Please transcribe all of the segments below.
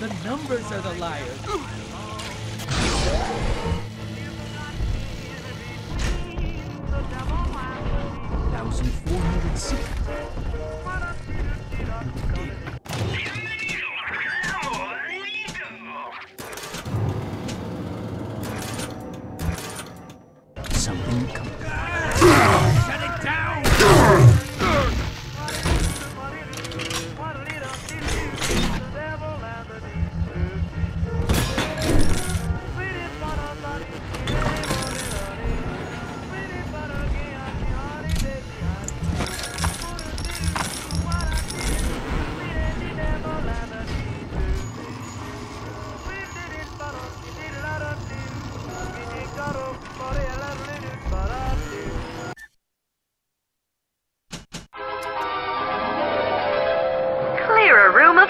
The numbers are the liars. 1,460. Something coming. Shut it down!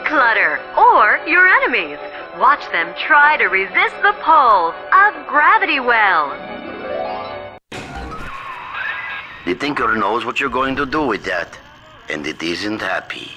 Clutter, or your enemies. Watch them try to resist the pull of Gravity Well. The Tinker knows what you're going to do with that, and it isn't happy.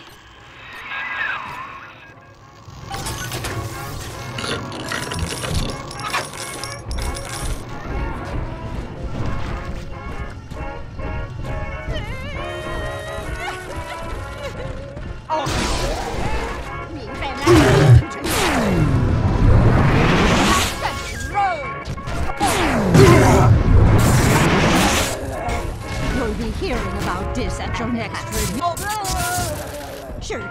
You'll be hearing about this at your next review. Sure.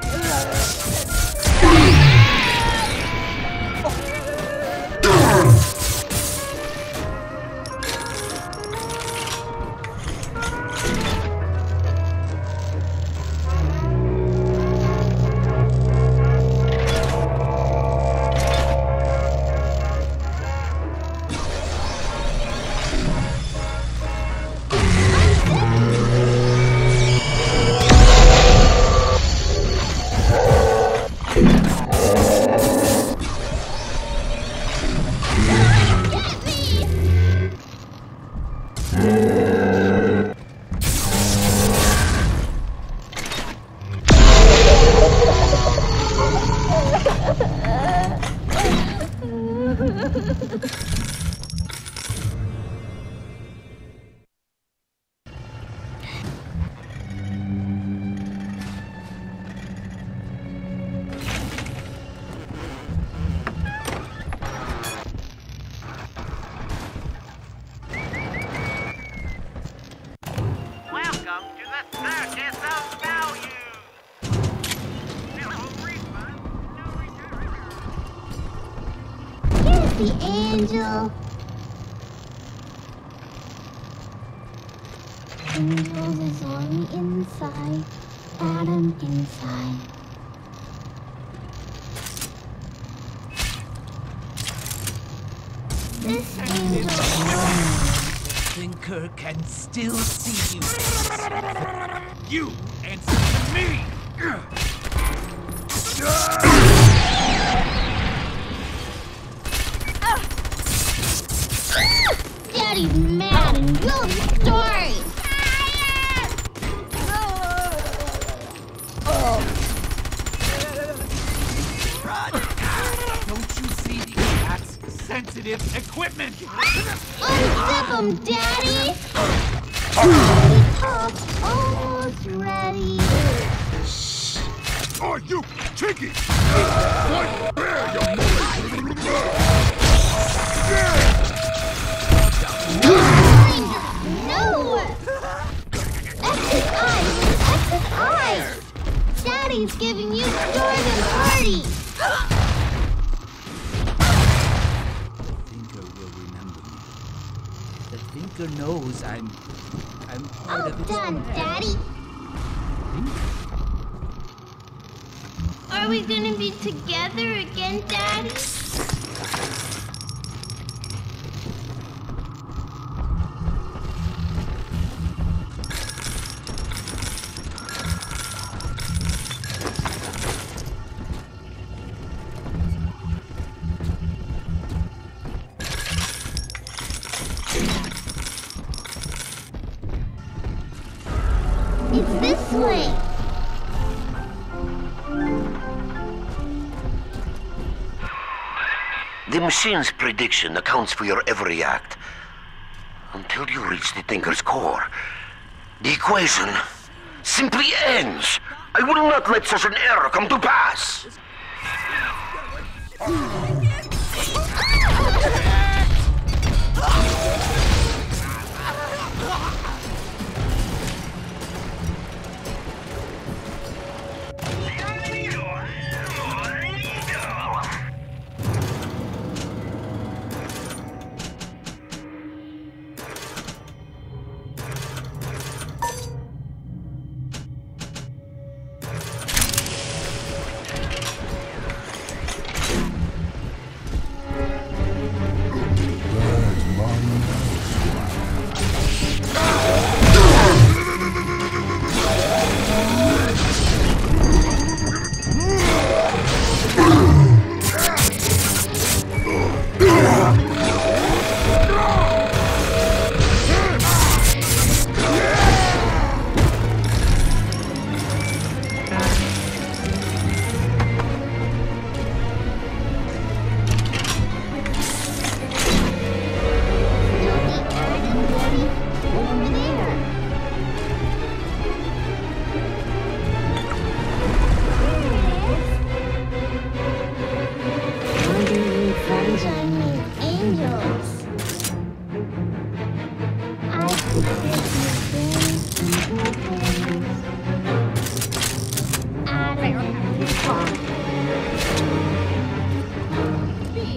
the angel. Angels is on the inside, Adam inside. This angel Thinker can still see you. You answer to me! Daddy's mad and you'll be sorry. Don't you see that's sensitive equipment? Unzip 'em, Daddy! Top almost ready. Are you cheeky? What? There, you No! That's his eyes! That's his eyes! Daddy's giving you Jordan party! The Thinker will remember me. The Thinker knows I'm part All of its done, plan. Daddy! Are we gonna be together again, Daddy? It's this way! The machine's prediction accounts for your every act. Until you reach the Thinker's core, the equation simply ends. I will not let such an error come to pass.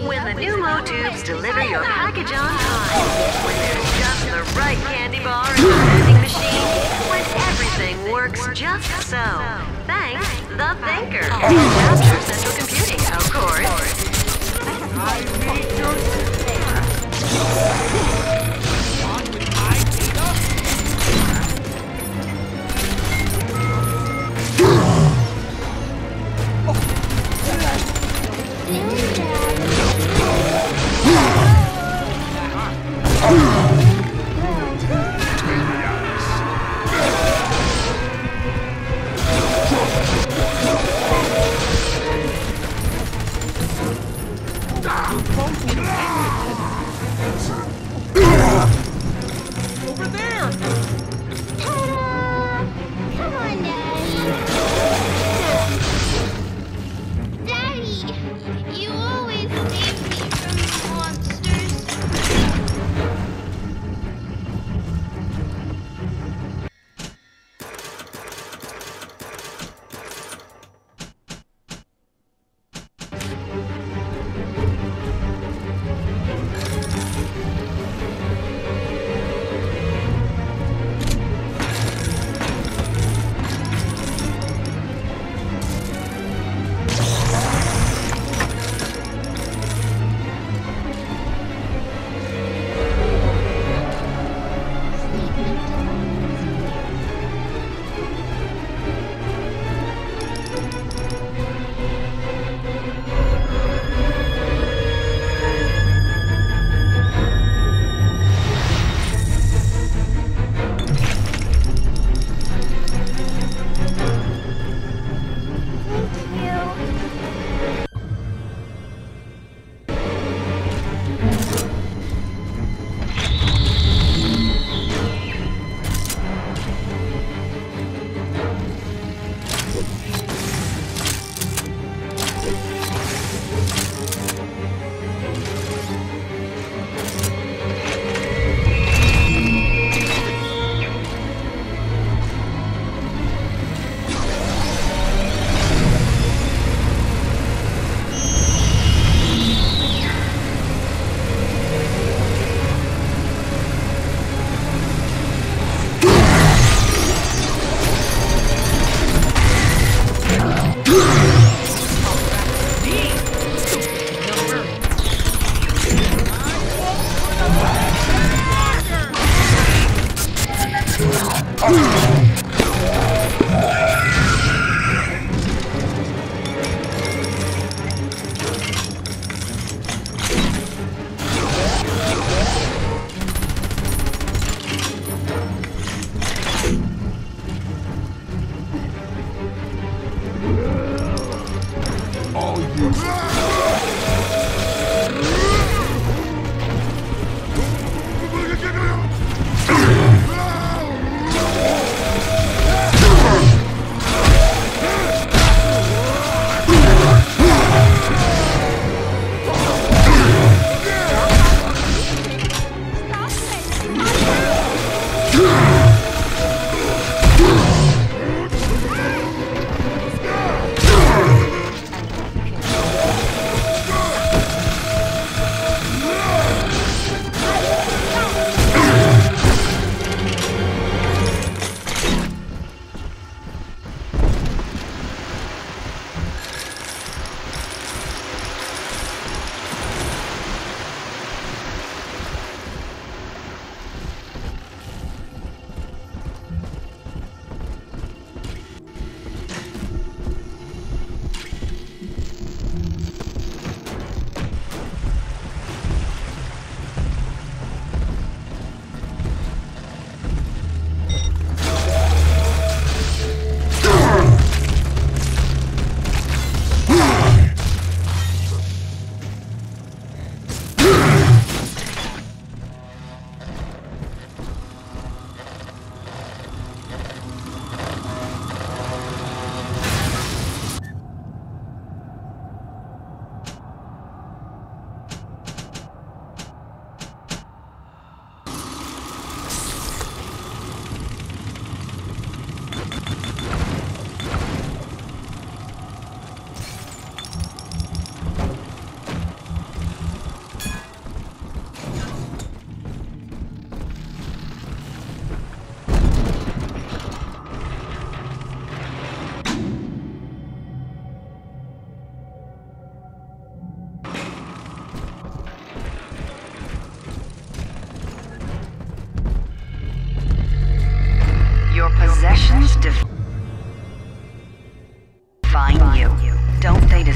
When the pneumo tubes deliver your package on time, when there's just the right candy bar and the vending machine, when everything works just so. Thanks, the Thinker. Faster central computing, of course. I need your on with my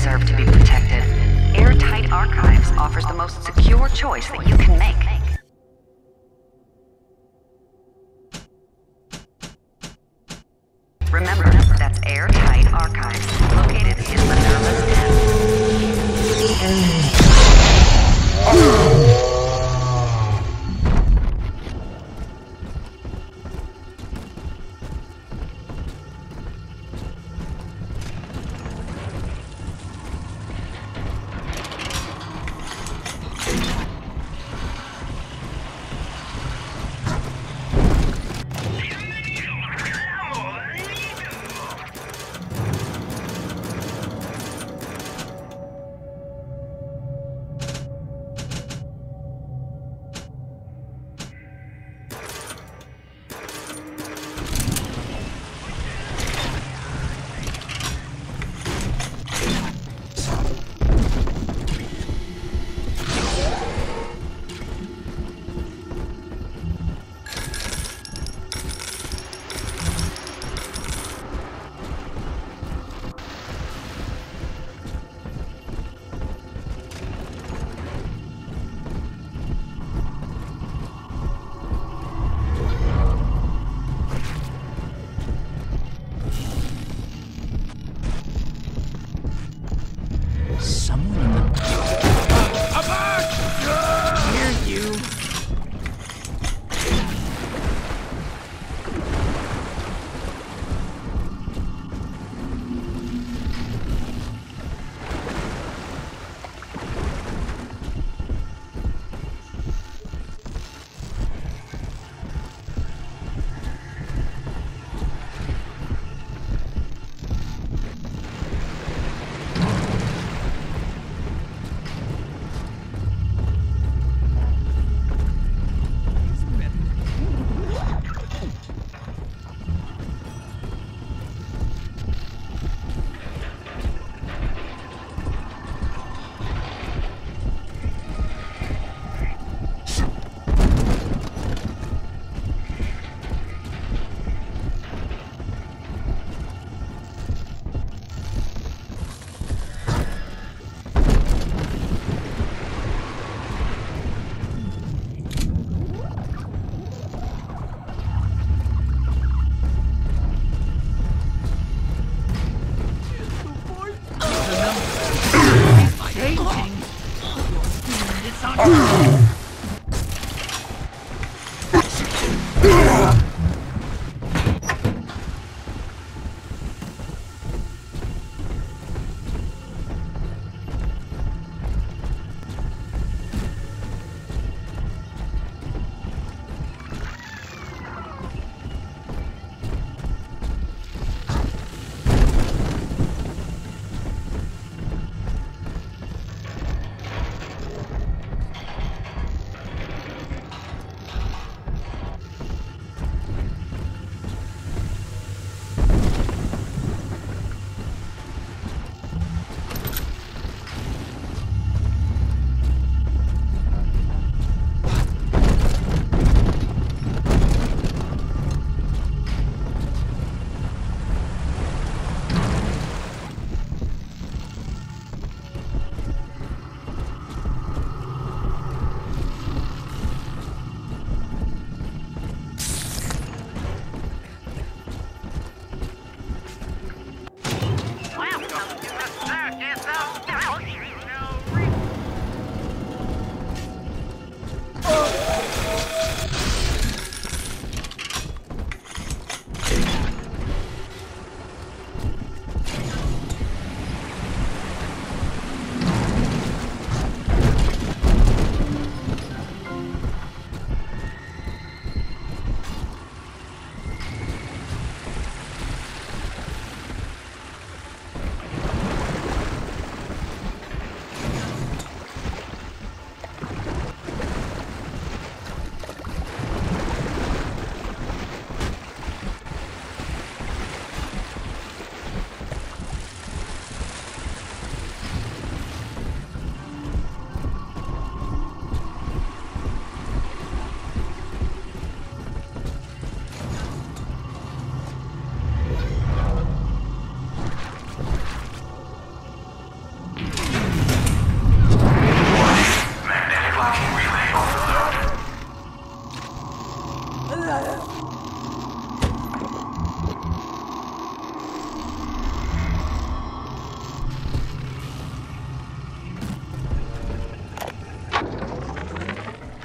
deserve to be protected. Airtight Archives offers the most secure choice that you can make. Remember, that's Airtight Archives, located in Minerva's den.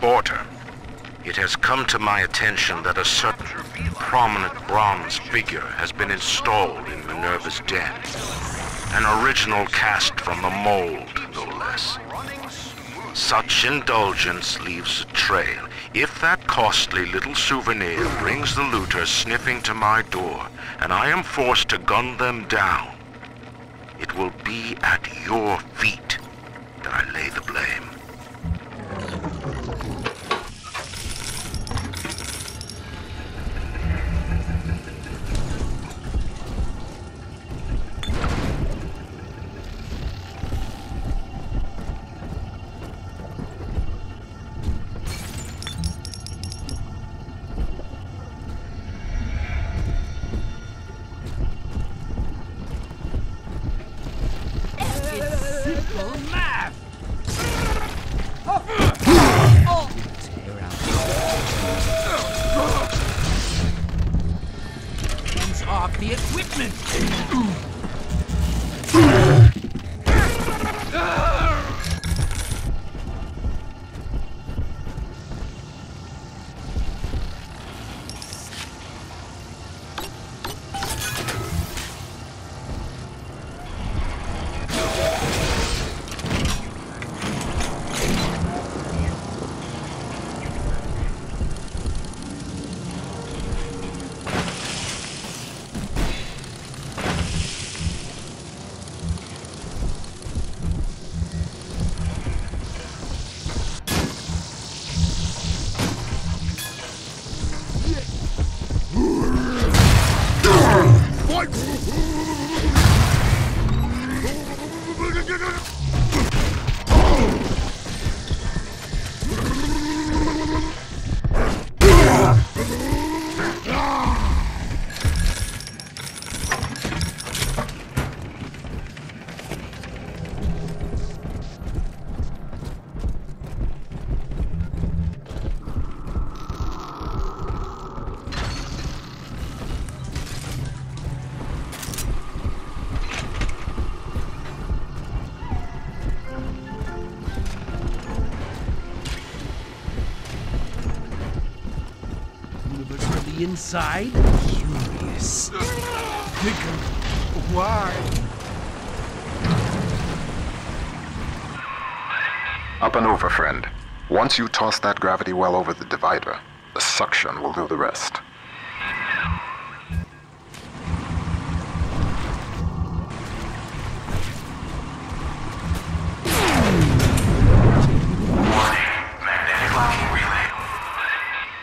reporter. It has come to my attention that a certain prominent bronze figure has been installed in Minerva's den. An original cast from the mold, no less. Such indulgence leaves a trail. If that costly little souvenir brings the looters sniffing to my door, and I am forced to gun them down, it will be at your feet that I lay the blame. Off the equipment. Inside? Curious. Why? Up and over, friend. Once you toss that gravity well over the divider, the suction will do the rest.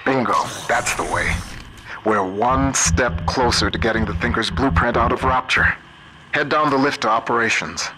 Bingo, that's the way. We're one step closer to getting the Thinker's blueprint out of Rapture. Head down the lift to operations.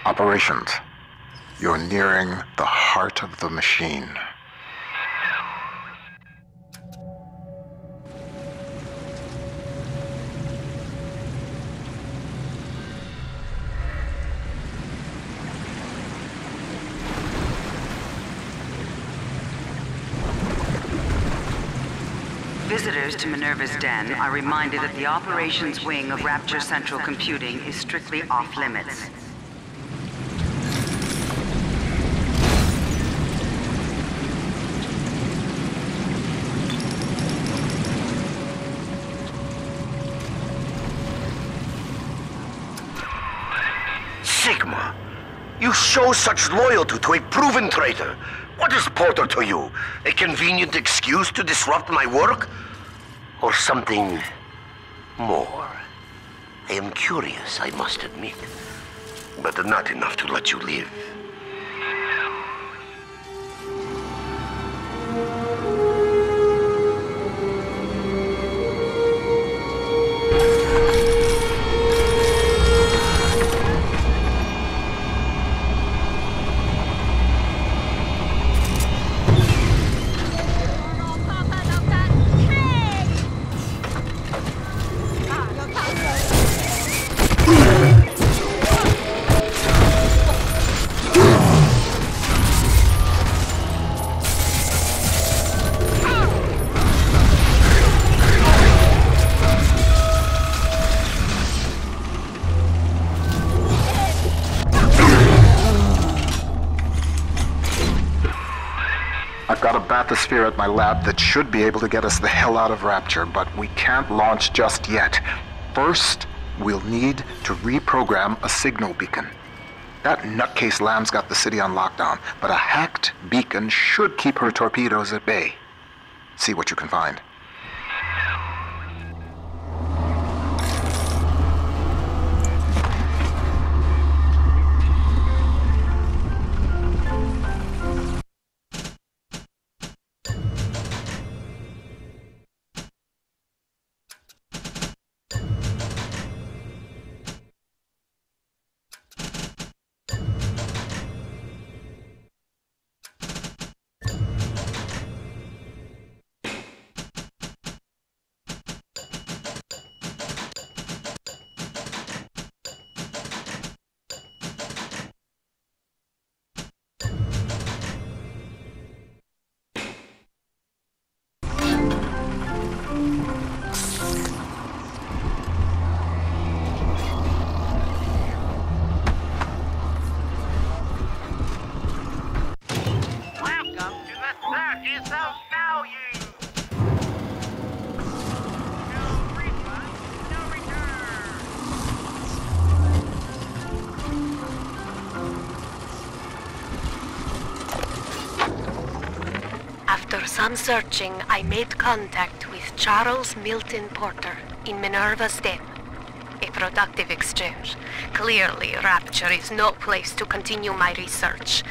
Operations. You're nearing the heart of the machine. Visitors to Minerva's den are reminded that the operations wing of Rapture Central Computing is strictly off-limits. Sigma! You show such loyalty to a proven traitor. What is Porter to you? A convenient excuse to disrupt my work? Or something more? I am curious, I must admit. But not enough to let you live. I've got a bathysphere at my lab that should be able to get us the hell out of Rapture, but we can't launch just yet. First, we'll need to reprogram a signal beacon. That nutcase Lamb's got the city on lockdown, but a hacked beacon should keep her torpedoes at bay. See what you can find. After some searching, I made contact with Charles Milton Porter in Minerva's den. A productive exchange. Clearly, Rapture is no place to continue my research.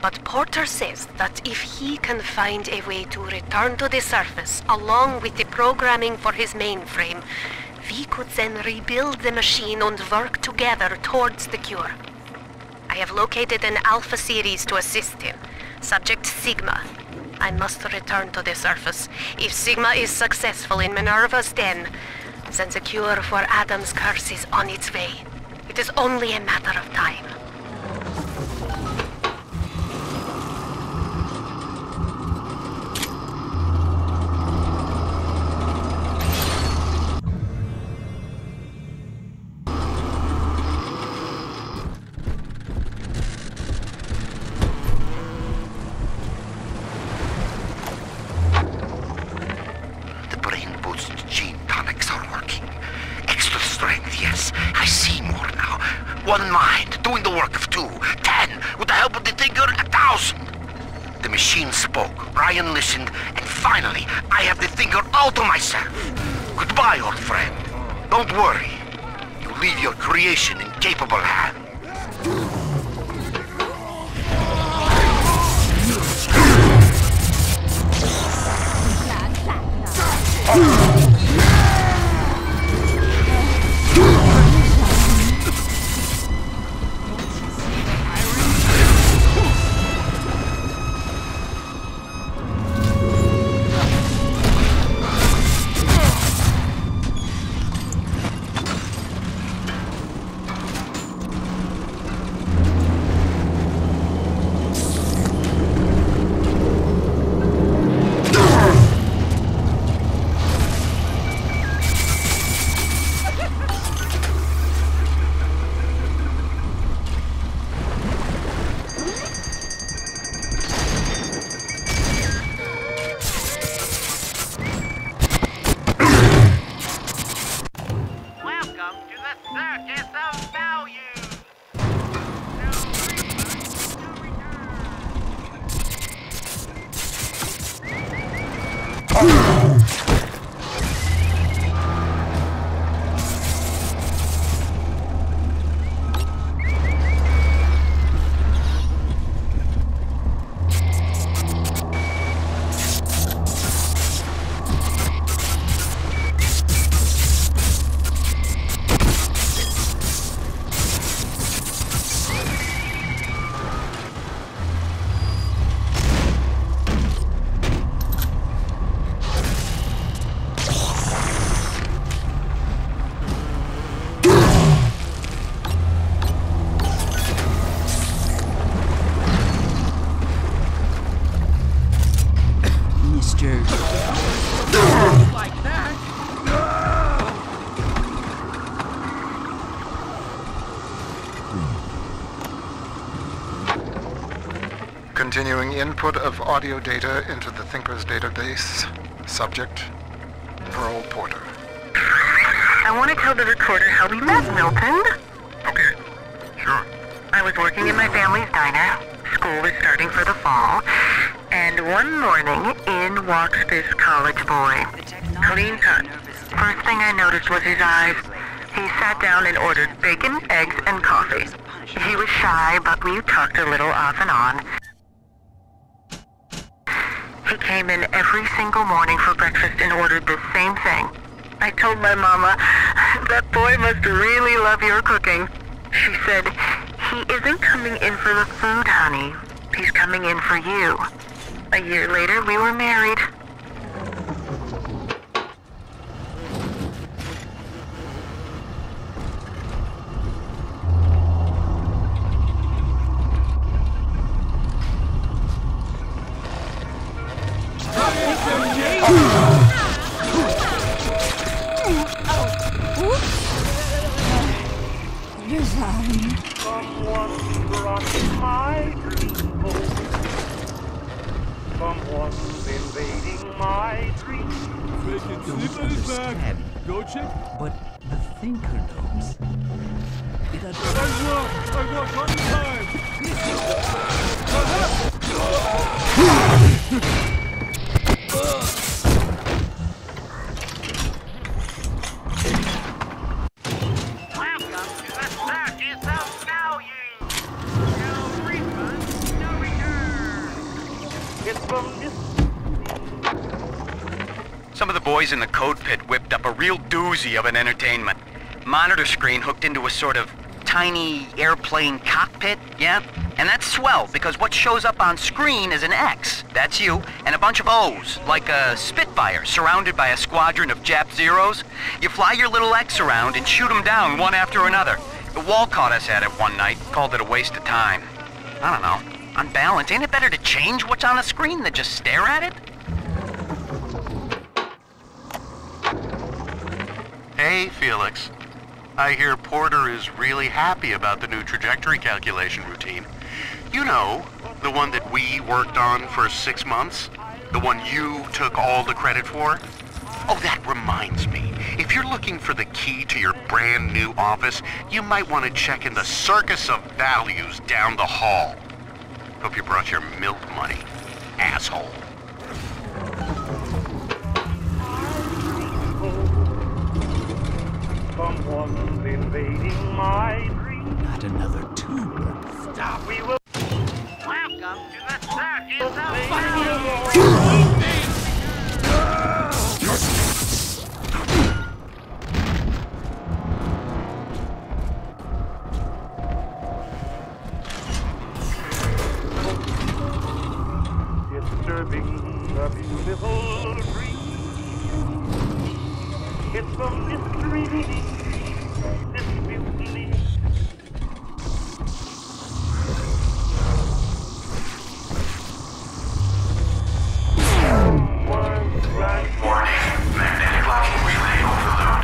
But Porter says that if he can find a way to return to the surface, along with the programming for his mainframe, we could then rebuild the machine and work together towards the cure. I have located an Alpha series to assist him. Subject Sigma. I must return to the surface. If Sigma is successful in Minerva's den, then the cure for Adam's curse is on its way. It is only a matter of time. One mind, doing the work of 2. 10, with the help of the Thinker, 1,000. The machine spoke, Ryan listened, and finally, I have the Thinker all to myself. Goodbye, old friend. Don't worry. You leave your creation in capable hands. Continuing input of audio data into the Thinker's database. Subject, Pearl Porter. I want to tell the recorder how we met, Milton. Okay, sure. I was working in my family's diner. School was starting for the fall. And one morning, in walks this college boy. Clean cut. First thing I noticed was his eyes. He sat down and ordered bacon, eggs, and coffee. He was shy, but we talked a little off and on. He came in every single morning for breakfast and ordered the same thing. I told my mama, that boy must really love your cooking. She said, he isn't coming in for the food, honey. He's coming in for you. A year later, we were married. Someone brought my dream home. Someone's invading my dream. Don't understand, Go check. but the Thinker knows. It I walk on time. Some of the boys in the code pit whipped up a real doozy of an entertainment. Monitor screen hooked into a sort of tiny airplane cockpit, yeah? And that's swell, because what shows up on screen is an X, that's you, and a bunch of O's, like a Spitfire surrounded by a squadron of Jap Zeros. You fly your little X around and shoot them down one after another. The wall caught us at it one night, called it a waste of time. I don't know. On balance, ain't it better to change what's on the screen than just stare at it? Hey, Felix. I hear Porter is really happy about the new trajectory calculation routine. You know, the one that we worked on for 6 months? The one you took all the credit for? Oh, that reminds me. If you're looking for the key to your brand new office, you might want to check in the Circus of Values down the hall. Hope you brought your milk money, asshole. Someone's invading my dream. Not another tube. Stop. We will. Welcome to the Circus of Disturbing a beautiful dream. It's a mystery, this mutiny. Warning, magnetic locking relay overload.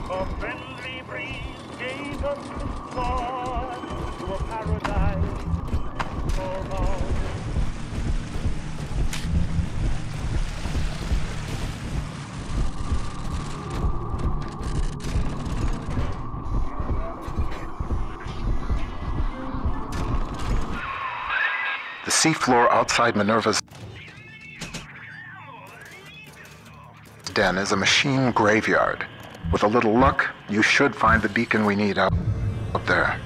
A friendly breeze gave us the start to a paradise for all. The seafloor outside Minerva's den is a machine graveyard. With a little luck, you should find the beacon we need out there.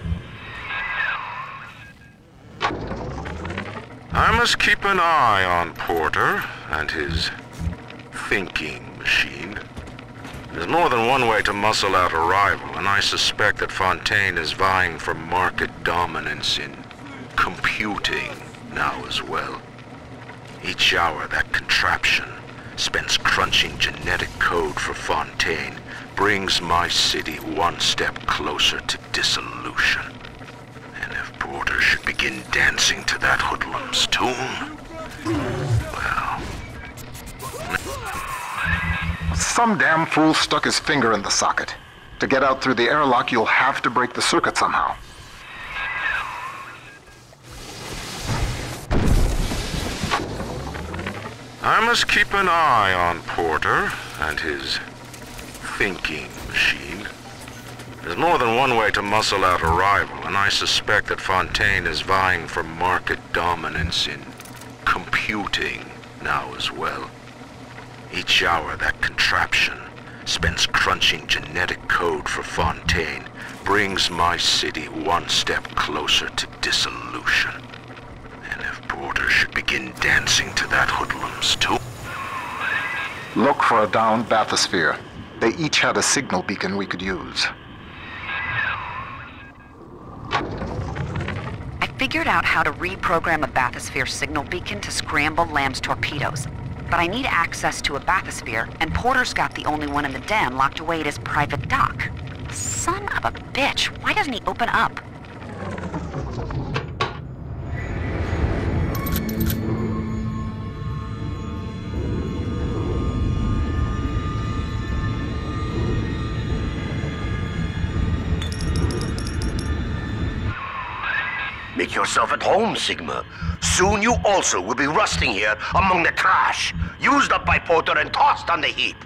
I must keep an eye on Porter and his thinking machine. There's more than one way to muscle out a rival, and I suspect that Fontaine is vying for market dominance in computing now as well. Each hour that contraption spends crunching genetic code for Fontaine brings my city one step closer to dissolution. And if Porter should begin dancing to that hoodlum's tune, well... Some damn fool stuck his finger in the socket. To get out through the airlock, you'll have to break the circuit somehow. I must keep an eye on Porter and his thinking machine. There's more than one way to muscle out a rival, and I suspect that Fontaine is vying for market dominance in computing now as well. Each hour that contraption spends crunching genetic code for Fontaine brings my city one step closer to dissolution. And if Porter should begin dancing to that hoodlum's tune... Look for a downed bathysphere. They each had a signal beacon we could use. I figured out how to reprogram a bathysphere signal beacon to scramble Lamb's torpedoes. But I need access to a bathysphere, and Porter's got the only one in the den locked away at his private dock. Son of a bitch, why doesn't he open up? Make yourself at home, Sigma. Soon you also will be rusting here among the trash, used up by Porter and tossed on the heap.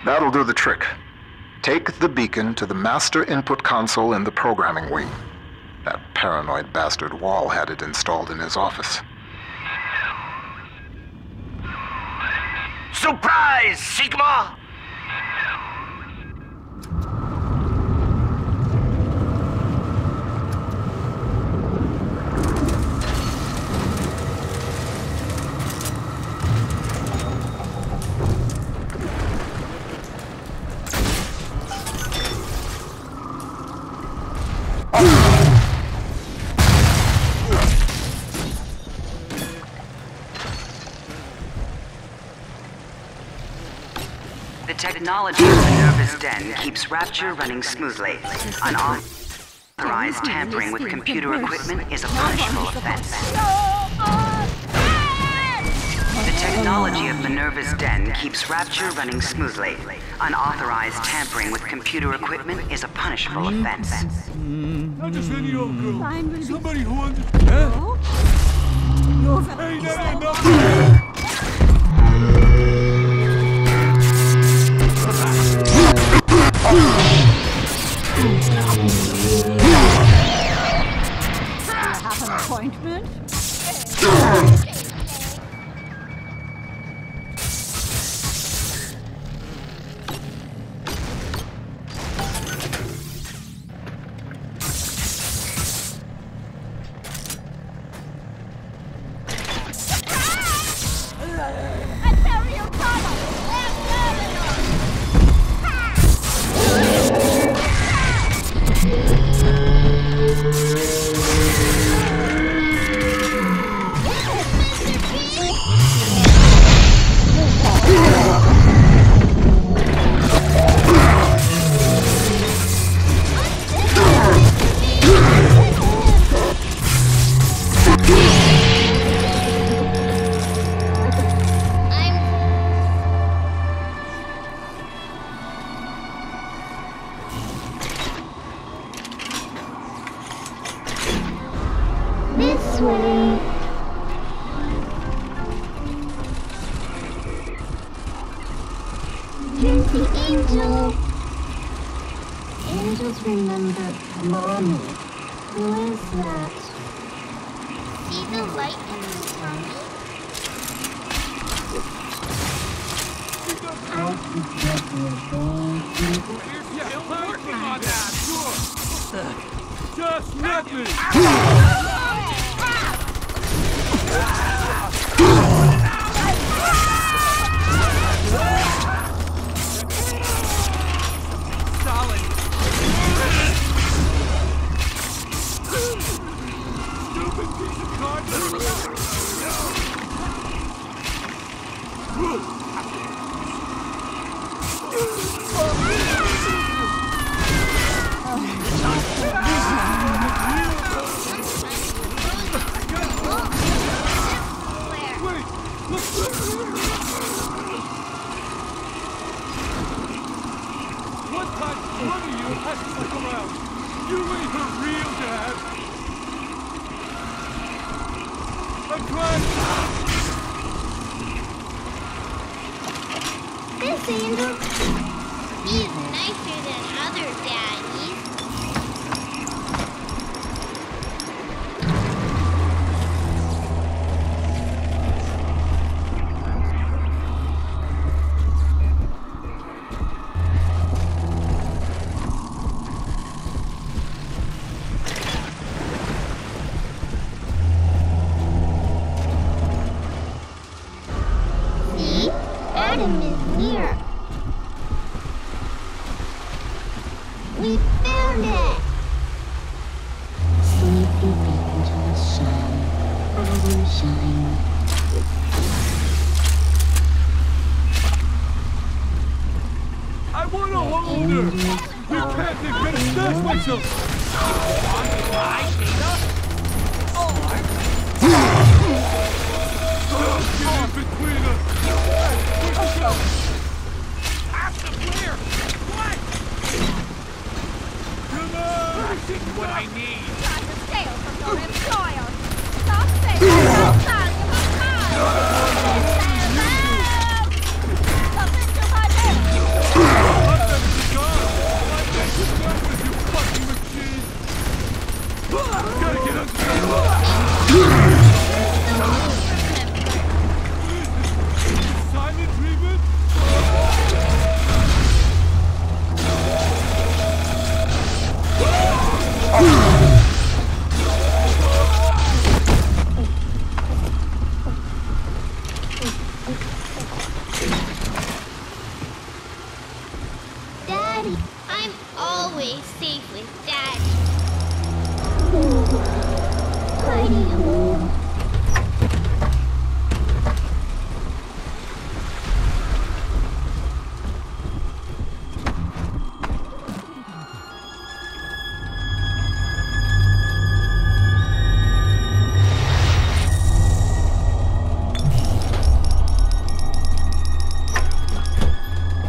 That'll do the trick. Take the beacon to the master input console in the programming wing. That paranoid bastard Wall had it installed in his office. Surprise, Sigma! The technology of Minerva's den keeps Rapture running smoothly. Unauthorized tampering with computer equipment is a punishable offense. The technology of Minerva's den keeps Rapture running smoothly. Unauthorized tampering with computer equipment is a punishable offense. Not just any old girl. Somebody who understands. Hey, that ain't nothing. Have an appointment? This way. Here's the angel. Angels remember Mommy. Who is that? see the light coming from me? You're still working on that. Sure. Just let me. Solid. Stupid piece of cardboard. One time, one of you has to stick around. You ain't her real dad. I'm trying. This angel, he's nicer than other daddies. See? Adam is near. We found it! Sleepy angels shine, Adam shine. I want to hold her. You can't, they're gonna smash myself. Don't get in between us. Where'd you go? Have to clear. What? Come on! This is what I need. Try to steal from your employer. Stop stealing outside of my car. Something to my left. I'm never the guy. I'm never done with you fucking machine. Gotta get under the silent treatment? Daddy, I'm always safe with Daddy. Tiny home.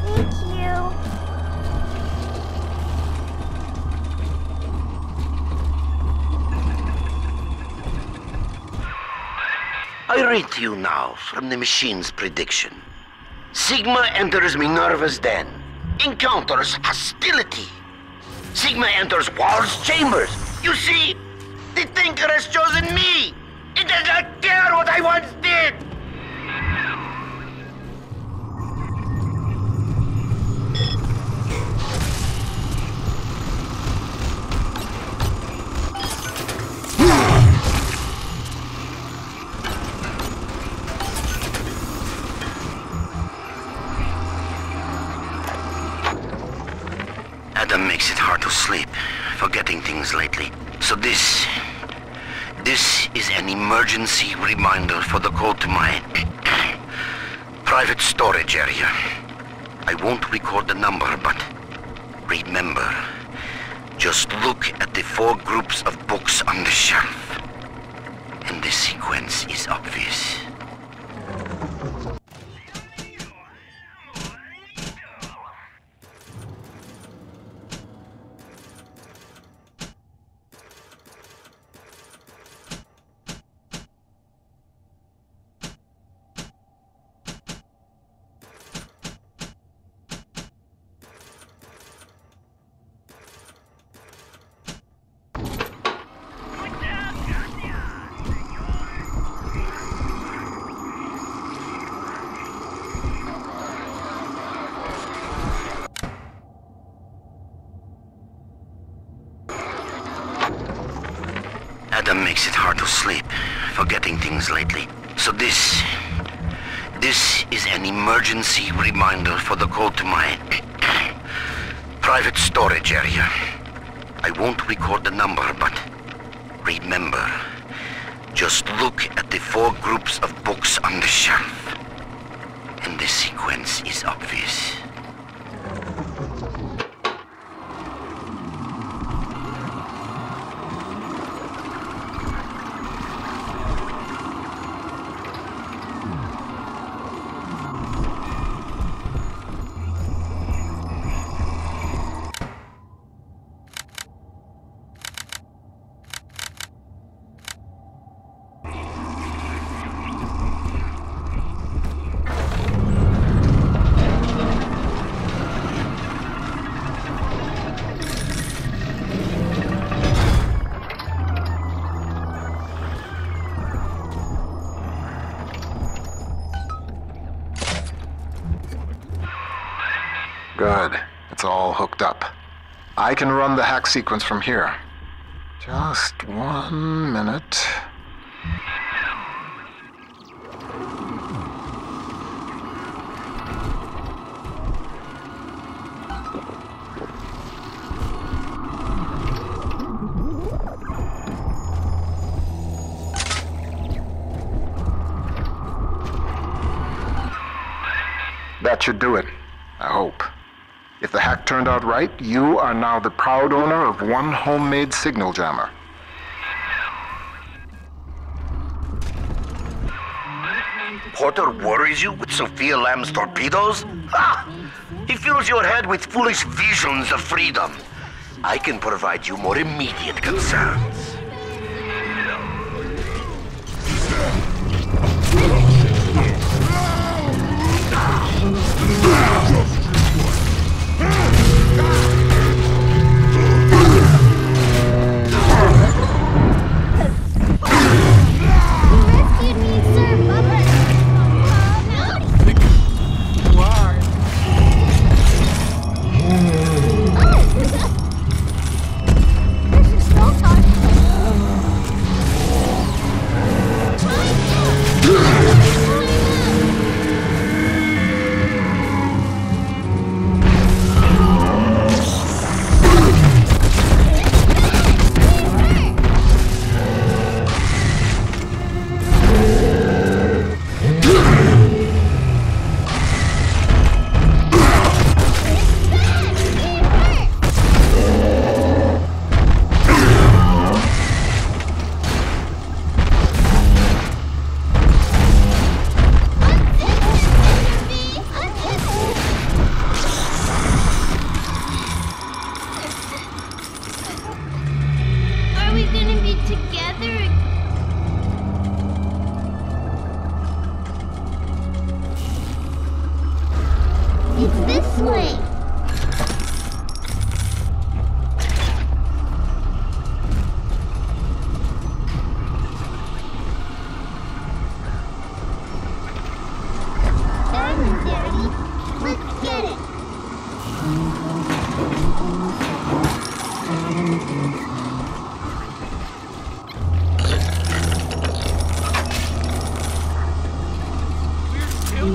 Thank you. I read to you now from the machine's prediction. Sigma enters Minerva's den. Encounters hostility. Sigma enters Wall's chambers. You see, the Thinker has chosen me. It does not care what I once did. Adam makes it hard to sleep, forgetting things lately. So this is an emergency reminder for the code to my private storage area. I won't record the number, but remember, just look at the 4 groups of books on the shelf, and the sequence is obvious. Adam makes it hard to sleep, forgetting things lately. So this is an emergency reminder for the code to my private storage area. I won't record the number, but remember, just look at the 4 groups of books on the shelf. And the sequence is obvious. Good. It's all hooked up. I can run the hack sequence from here. Just 1 minute. That should do it. I hope. If the hack turned out right, you are now the proud owner of 1 homemade signal jammer. Porter worries you with Sophia Lamb's torpedoes? Ha! He fills your head with foolish visions of freedom. I can provide you more immediate concerns.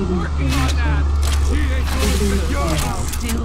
Working on that. Teenage Secure.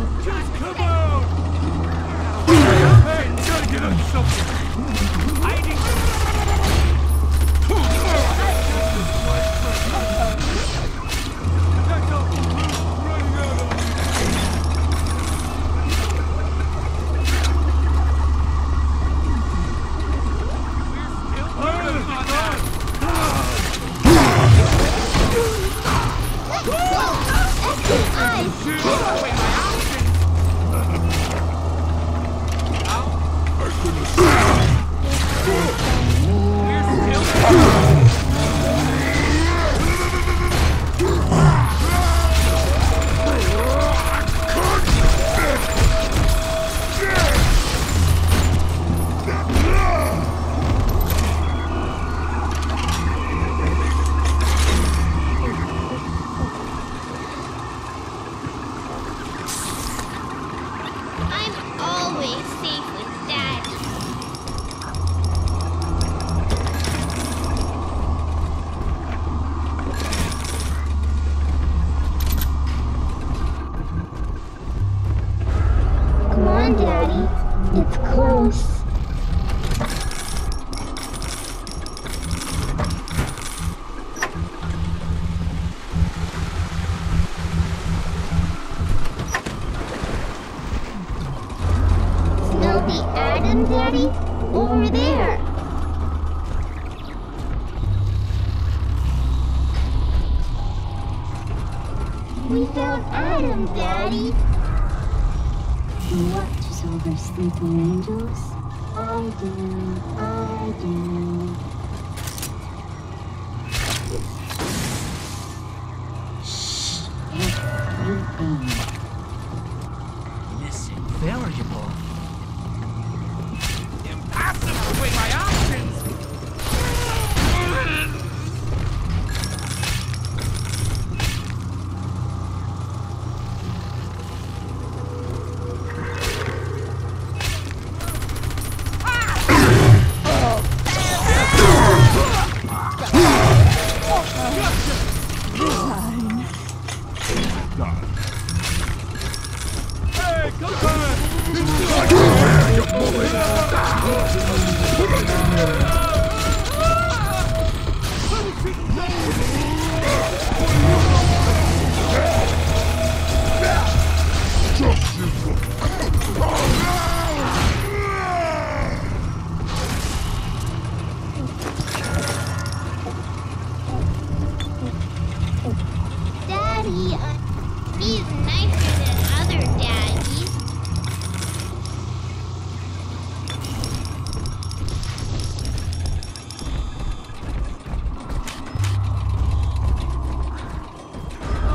on, Daddy. It's close. Smell the atom, Daddy? Over there. We found Adam, Daddy. Who watches over sleeping angels? I do. Shh, it's sleeping. Missing variable. Impossible to weigh my options! Hey, come back! Daddy, he's nicer than other daddies.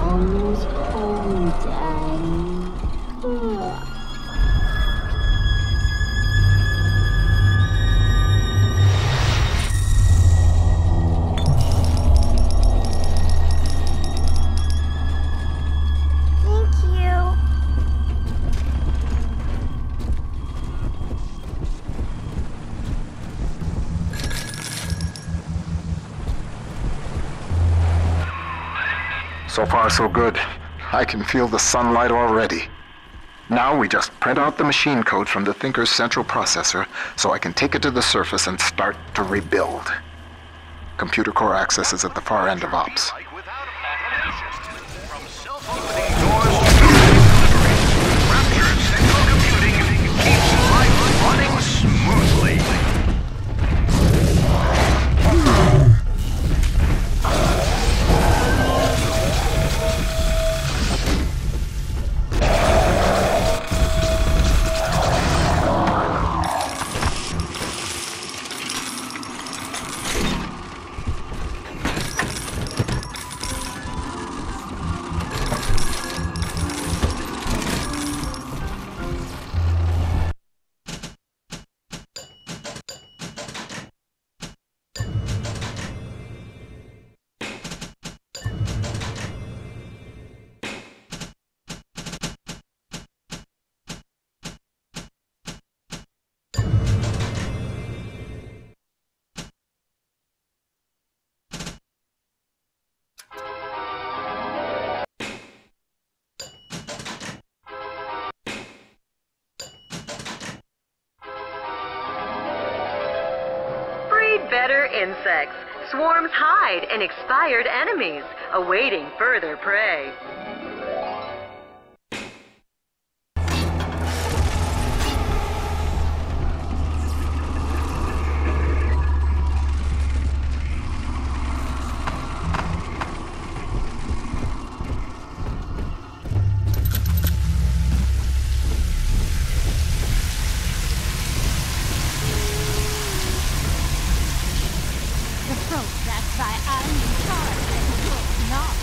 Almost home, Daddy. Ugh. Thank you. So far, so good. I can feel the sunlight already. Now we just print out the machine code from the Thinker's central processor so I can take it to the surface and start to rebuild. Computer core access is at the far end of ops. Like without automation. From self-opening doors to delivery, Rapture's central computing keeps life running smoothly. Better insects. Swarms hide and expired enemies, awaiting further prey. That's why I'm in charge and you're not.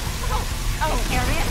Oh, Harriet,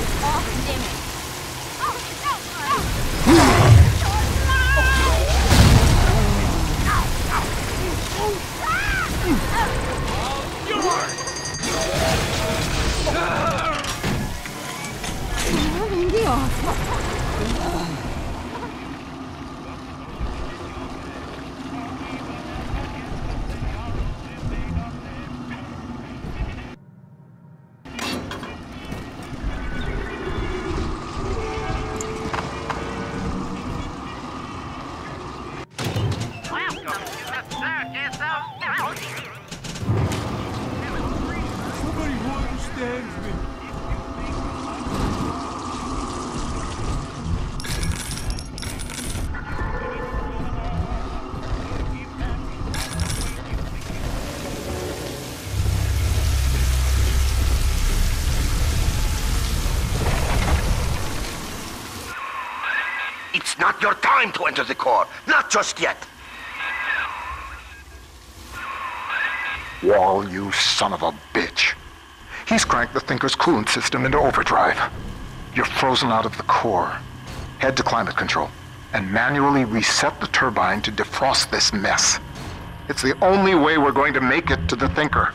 It's not your time to enter the core. Not just yet. Wall, you son of a bitch. He's cranked the Thinker's coolant system into overdrive. You're frozen out of the core. Head to climate control and manually reset the turbine to defrost this mess. It's the only way we're going to make it to the Thinker.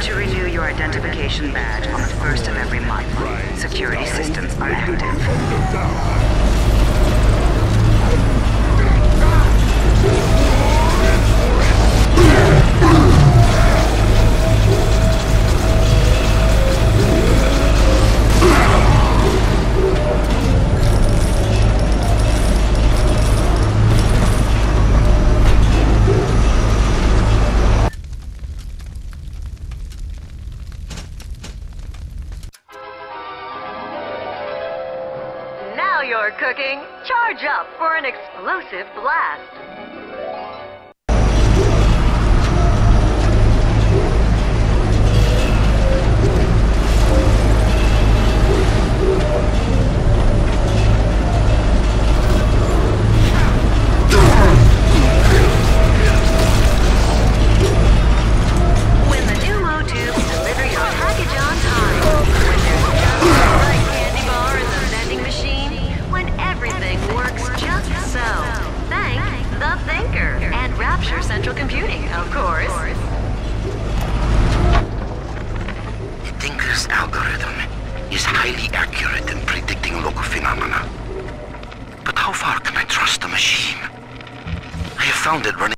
To renew your identification badge on the first of every month. Security systems are active. Now you're cooking. Charge up for an explosive blast. When the pneumo tubes deliver your package on time, when there's just the right candy bar in the vending machine, when everything works just so. Thank the Thinker and Rapture Central Computing, of course. The Thinker's algorithm is highly accurate in predicting local phenomena. But how far can I trust the machine? I have found it running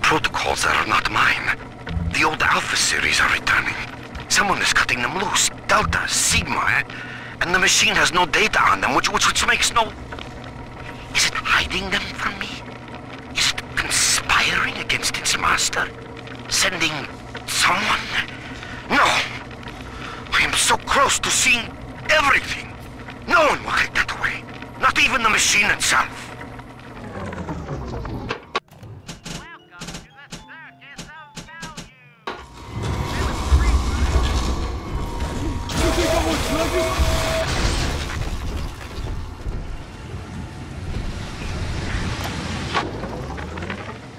protocols that are not mine. The old Alpha series are returning. Someone is cutting them loose. Delta, Sigma, and the machine has no data on them, which makes no... Is it hiding them from me? Is it conspiring against its master? Sending someone? No! I am so close to seeing everything. No one will take that away. Not even the machine itself.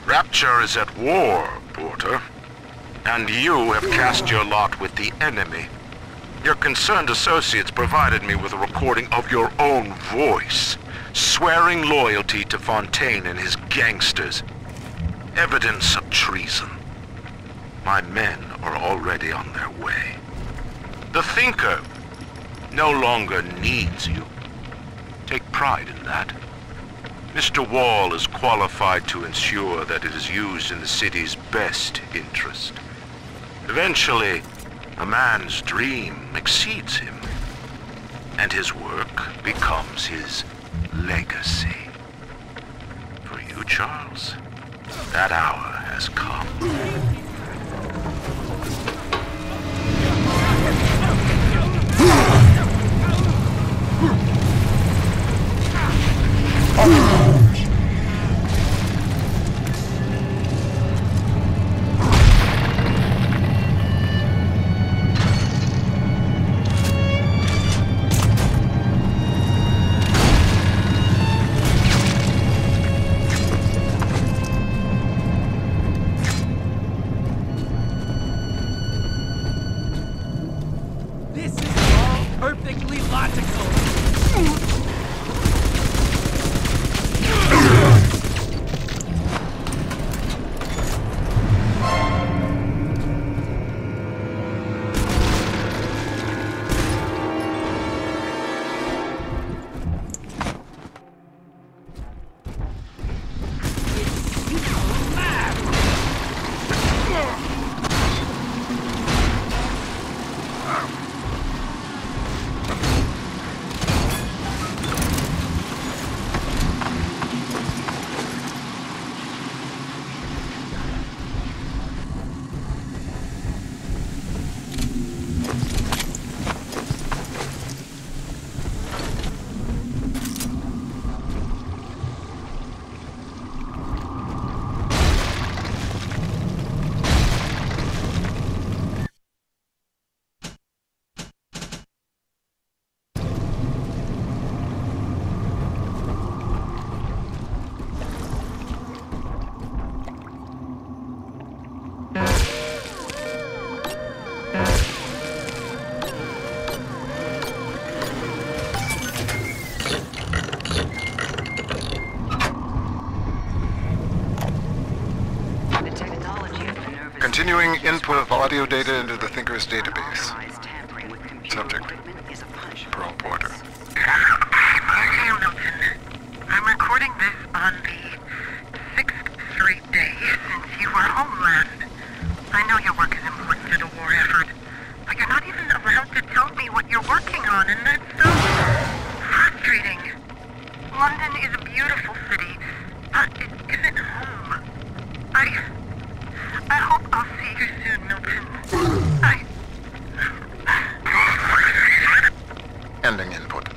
Rapture is at war, Porter. And you have cast your lot with the enemy. Your concerned associates provided me with a recording of your own voice, swearing loyalty to Fontaine and his gangsters. Evidence of treason. My men are already on their way. The Thinker no longer needs you. Take pride in that. Mr. Wall is qualified to ensure that it is used in the city's best interest. Eventually, a man's dream exceeds him, and his work becomes his legacy. For you, Charles, that hour has come. This is all perfectly logical. Continuing input of audio data into the Thinker's database. Subject, Pearl Porter. Okay, Milton. I'm recording this on the 6th straight day since you were home last. I know your work is important to the war effort, but you're not even allowed to tell me what you're working on, and that's so frustrating. London is a beautiful city, but it isn't home. I hope I'll see you soon, Milton. Ending input.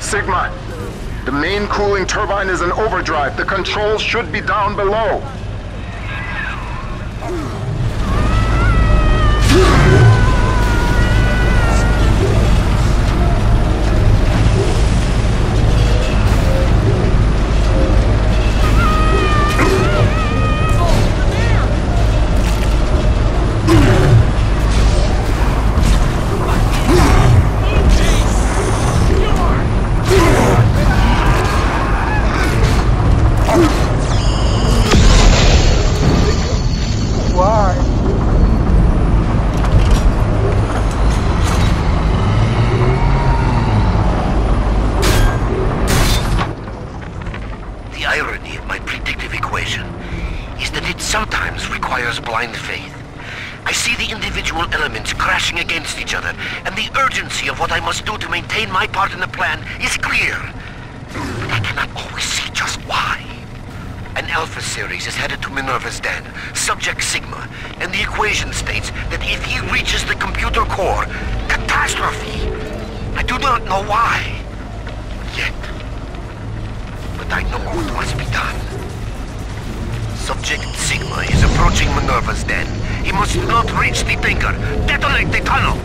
Sigma, the main cooling turbine is in overdrive. The controls should be down below. Blind faith. I see the individual elements crashing against each other, and the urgency of what I must do to maintain my part in the plan is clear. But I cannot always see just why. An Alpha series is headed to Minerva's den, subject Sigma, and the equation states that if he reaches the computer core, catastrophe. I do not know why. Yet. But I know what must be done. Subject Sigma is approaching Minerva's den. He must not reach the Thinker. Detonate the tunnel!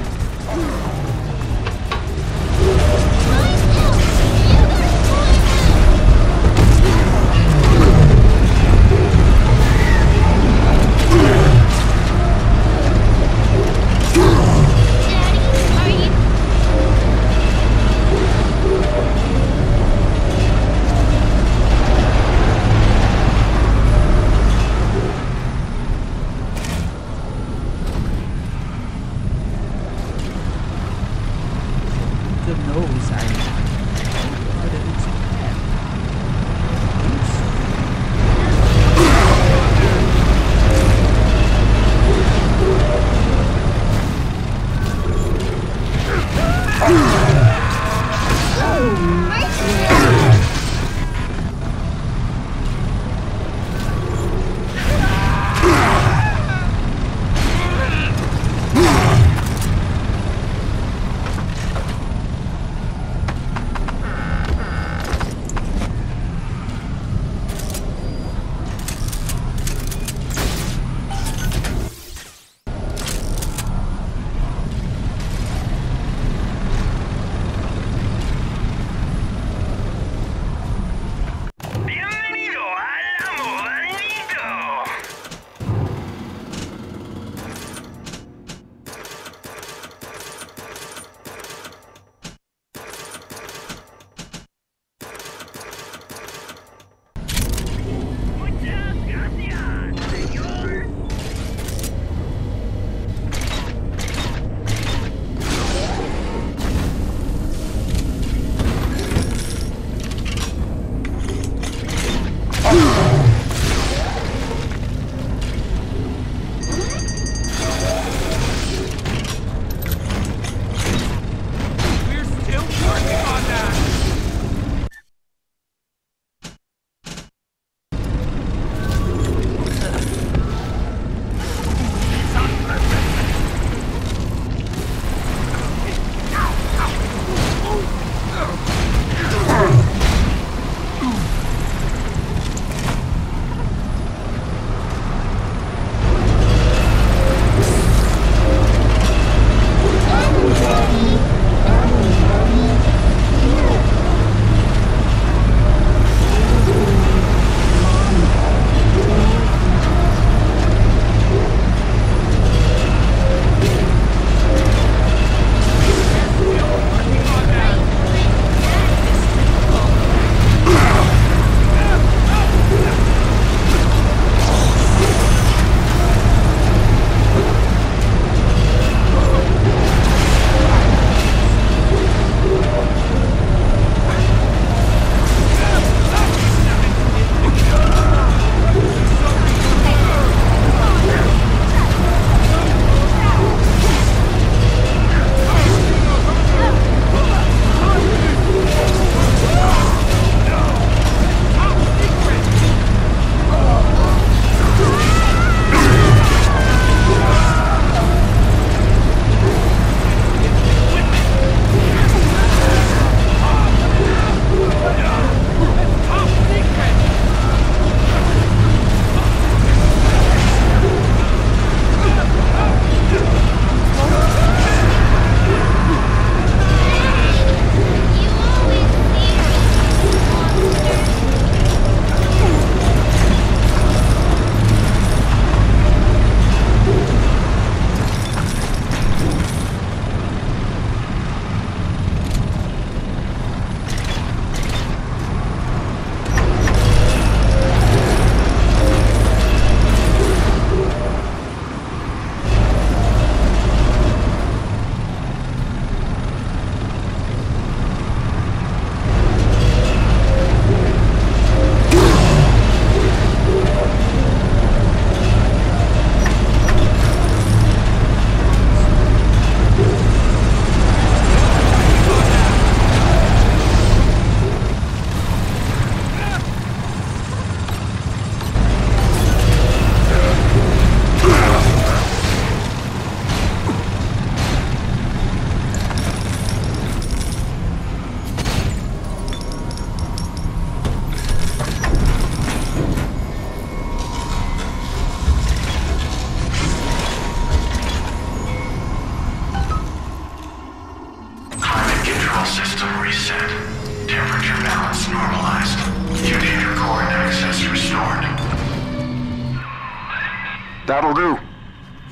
That'll do.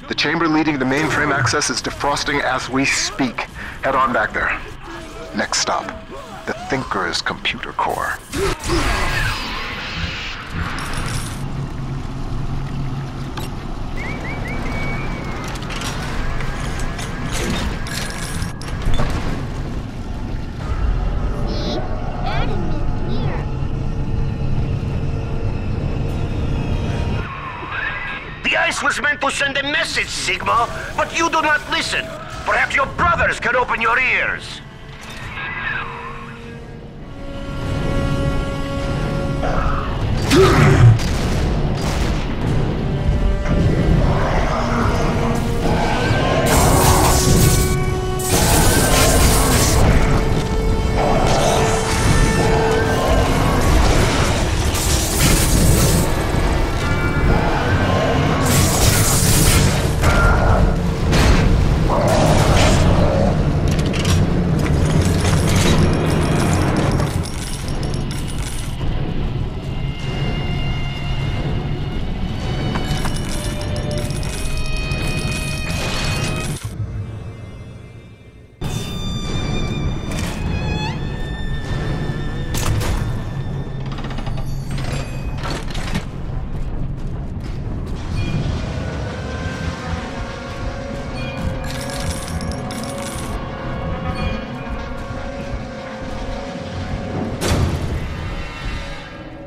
The chamber leading to mainframe access is defrosting as we speak. Head on back there. Next stop, the Thinker's computer core. The ice was meant to send a message, Sigma, but you do not listen. Perhaps your brothers can open your ears.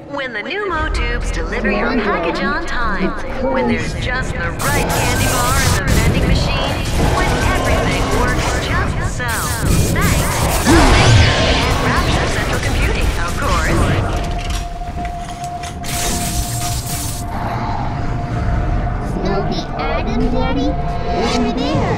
When the pneumo tubes deliver your package on time, when there's just the right candy bar in the vending machine, when everything works just so. Thanks to and Rapture Central Computing, of course. Smell the atom, Daddy? Over there.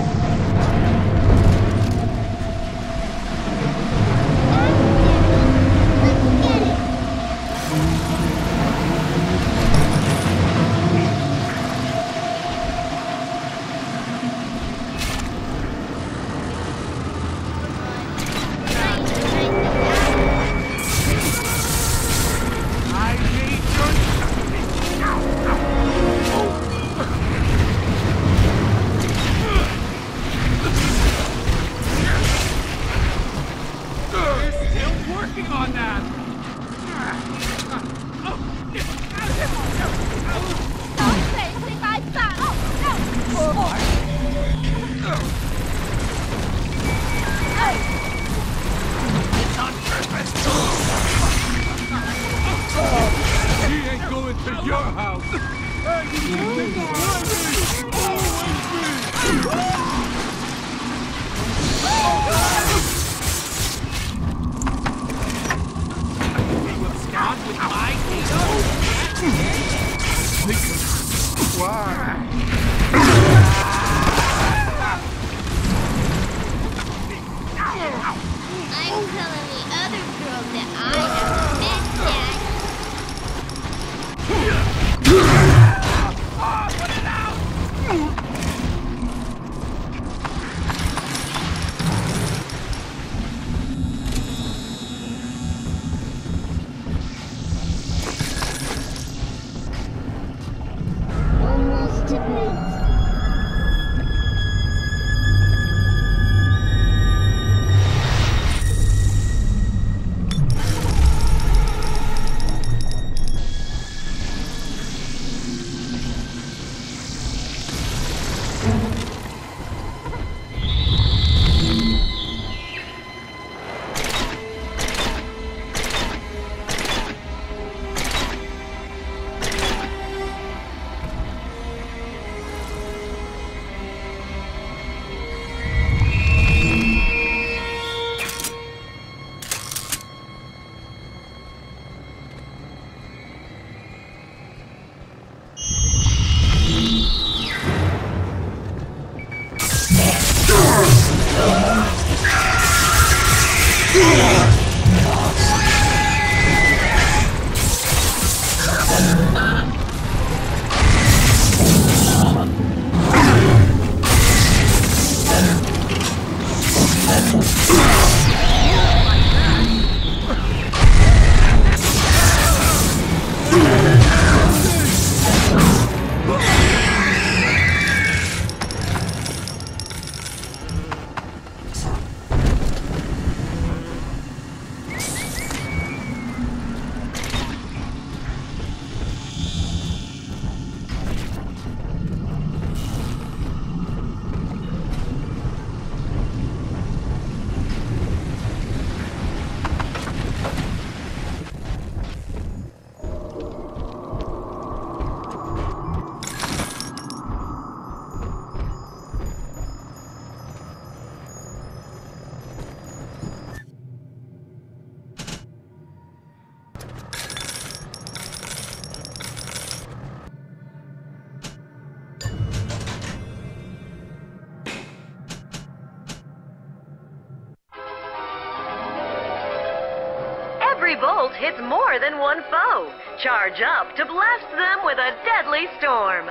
bolt hits more than one foe. Charge up to blast them with a deadly storm.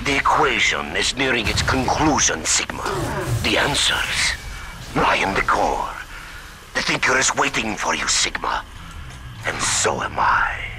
The equation is nearing its conclusion, Sigma. The answers lie in the core. The Thinker is waiting for you, Sigma. And so am I.